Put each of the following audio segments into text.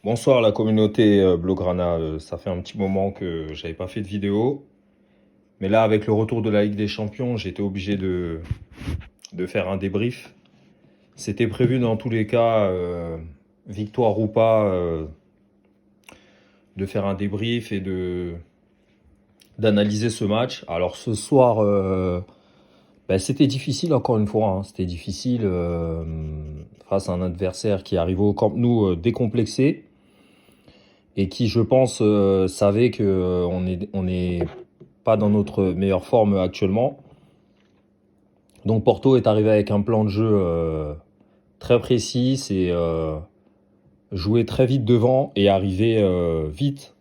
Bonsoir la communauté Blaugrana. Ça fait un petit moment que j'avais pas fait de vidéo. Mais là, avec le retour de la Ligue des Champions, j'étais obligé de faire un débrief. C'était prévu dans tous les cas, victoire ou pas, de faire un débrief et d'analyser ce match. Alors ce soir, c'était difficile encore une fois, hein. C'était difficile face à un adversaire qui arrivait au Camp Nou décomplexé et qui, je pense, savait que on est pas dans notre meilleure forme actuellement. Donc Porto est arrivé avec un plan de jeu très précis, c'est jouer très vite devant et arriver vite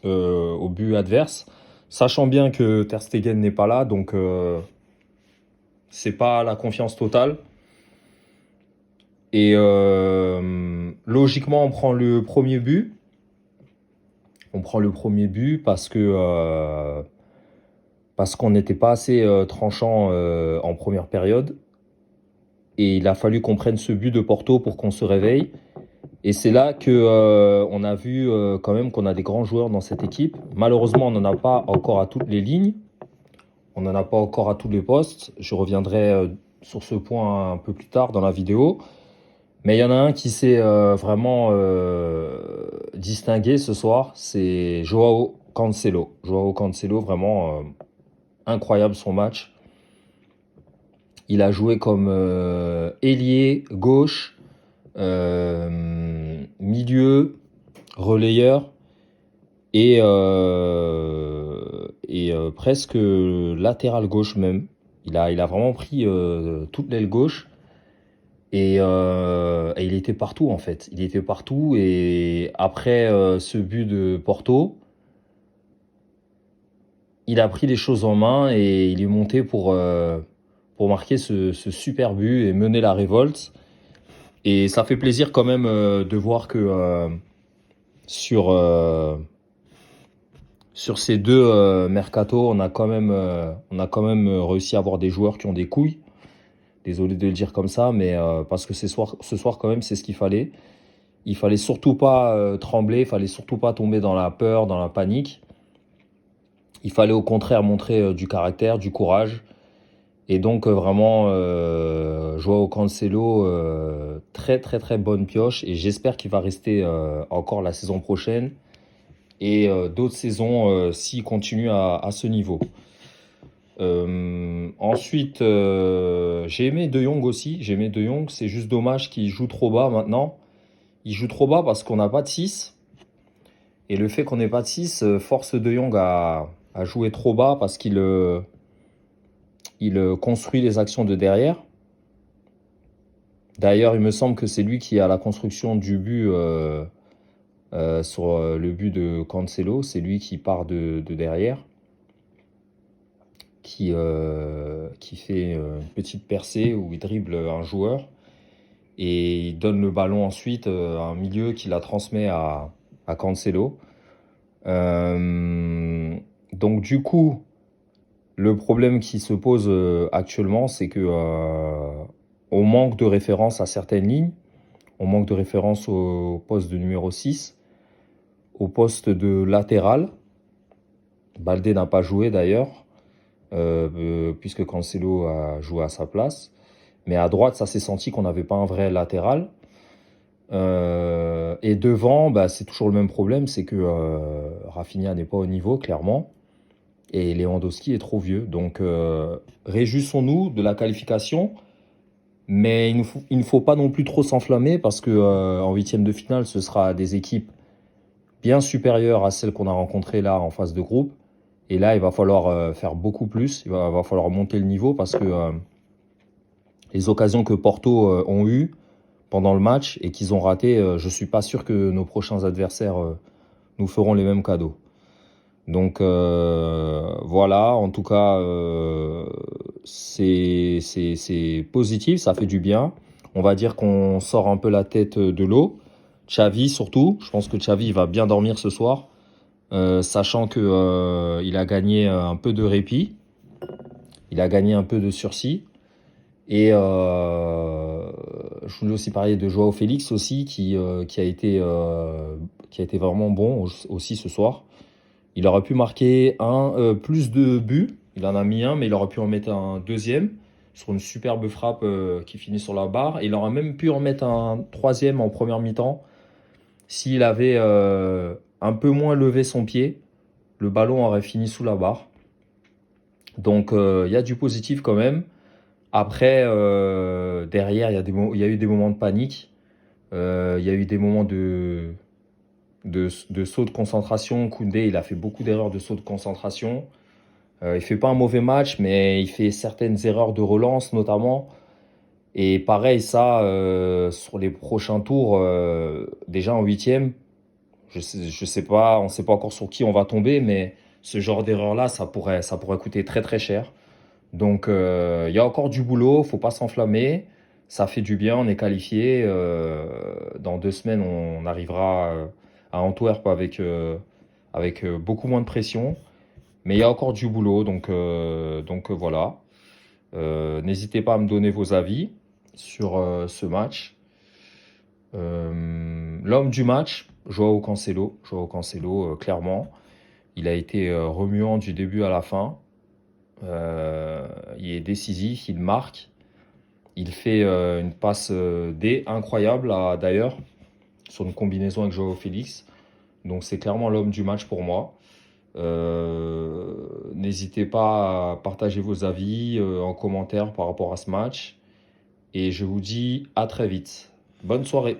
au but adverse, sachant bien que Ter Stegen n'est pas là, donc c'est pas la confiance totale. Et logiquement, on prend le premier but. On prend le premier but parce qu'on n'était pas assez tranchant en première période. Et il a fallu qu'on prenne ce but de Porto pour qu'on se réveille. Et c'est là que on a vu quand même qu'on a des grands joueurs dans cette équipe. Malheureusement, on n'en a pas encore à toutes les lignes. On n'en a pas encore à tous les postes. Je reviendrai sur ce point un peu plus tard dans la vidéo. Mais il y en a un qui s'est vraiment distingué ce soir, c'est Joao Cancelo. Joao Cancelo, vraiment incroyable son match. Il a joué comme ailier gauche, milieu, relayeur et presque latéral gauche même. Il a vraiment pris toute l'aile gauche et il était partout en fait. Il était partout et après ce but de Porto, il a pris les choses en main et il est monté pour marquer ce super but et mener la révolte. Et ça fait plaisir quand même de voir que sur, euh, sur ces deux mercato, on a quand même réussi à avoir des joueurs qui ont des couilles. Désolé de le dire comme ça, mais parce que ce soir quand même, c'est ce qu'il fallait. Il fallait surtout pas trembler, il fallait surtout pas tomber dans la peur, dans la panique. Il fallait au contraire montrer du caractère, du courage. Et donc vraiment, Joao Cancelo, très très très bonne pioche. Et j'espère qu'il va rester encore la saison prochaine et d'autres saisons s'il continue à ce niveau. Ensuite, j'ai aimé De Jong aussi. J'ai aimé De Jong. C'est juste dommage qu'il joue trop bas maintenant. Il joue trop bas parce qu'on n'a pas de 6. Et le fait qu'on n'ait pas de 6 force De Jong à jouer trop bas parce qu'il construit les actions de derrière. D'ailleurs, il me semble que c'est lui qui a la construction du but sur le but de Cancelo. C'est lui qui part de derrière, qui fait une petite percée où il dribble un joueur et il donne le ballon ensuite à un milieu qui la transmet à Cancelo. Donc du coup, le problème qui se pose actuellement, c'est que on manque de référence à certaines lignes. On manque de référence au poste de numéro 6, au poste de latéral. Baldé n'a pas joué d'ailleurs, puisque Cancelo a joué à sa place. Mais à droite, ça s'est senti qu'on n'avait pas un vrai latéral. Et devant, c'est toujours le même problème, c'est que Rafinha n'est pas au niveau, clairement. Et Lewandowski est trop vieux. Donc réjouissons-nous de la qualification. Mais il ne faut pas non plus trop s'enflammer parce que en huitième de finale, ce sera des équipes bien supérieures à celles qu'on a rencontrées là en phase de groupe. Et là, il va falloir faire beaucoup plus. Il va falloir monter le niveau parce que les occasions que Porto ont eues pendant le match et qu'ils ont raté, je suis pas sûr que nos prochains adversaires nous feront les mêmes cadeaux. Donc voilà, en tout cas, c'est positif, ça fait du bien. On va dire qu'on sort un peu la tête de l'eau. Xavi surtout, je pense que Xavi va bien dormir ce soir, sachant que il a gagné un peu de répit, il a gagné un peu de sursis. Et je voulais aussi parler de Joao Félix aussi, qui a été vraiment bon aussi ce soir. Il aurait pu marquer plus de buts. Il en a mis un, mais il aurait pu en mettre un deuxième sur une superbe frappe qui finit sur la barre. Il aurait même pu en mettre un troisième en première mi-temps s'il avait un peu moins levé son pied. Le ballon aurait fini sous la barre. Donc il y a du positif quand même. Après, derrière, il y a eu des moments de panique. Il y a eu des moments de saut de concentration. Koundé, il a fait beaucoup d'erreurs de saut de concentration. Il fait pas un mauvais match, mais il fait certaines erreurs de relance notamment. Et pareil, ça, sur les prochains tours, déjà en huitième, je sais pas, on sait pas encore sur qui on va tomber, mais ce genre d'erreur-là, ça pourrait coûter très très cher. Donc, il y a encore du boulot, faut pas s'enflammer. Ça fait du bien, on est qualifié. Dans 2 semaines, on arrivera à Antwerp avec beaucoup moins de pression. Mais il y a encore du boulot, donc voilà. N'hésitez pas à me donner vos avis sur ce match. L'homme du match, Joao Cancelo. Joao Cancelo, clairement. Il a été remuant du début à la fin. Il est décisif, il marque. Il fait une passe D incroyable d'ailleurs sur une combinaison avec Joao Félix. Donc c'est clairement l'homme du match pour moi. N'hésitez pas à partager vos avis en commentaire par rapport à ce match. Et je vous dis à très vite. Bonne soirée.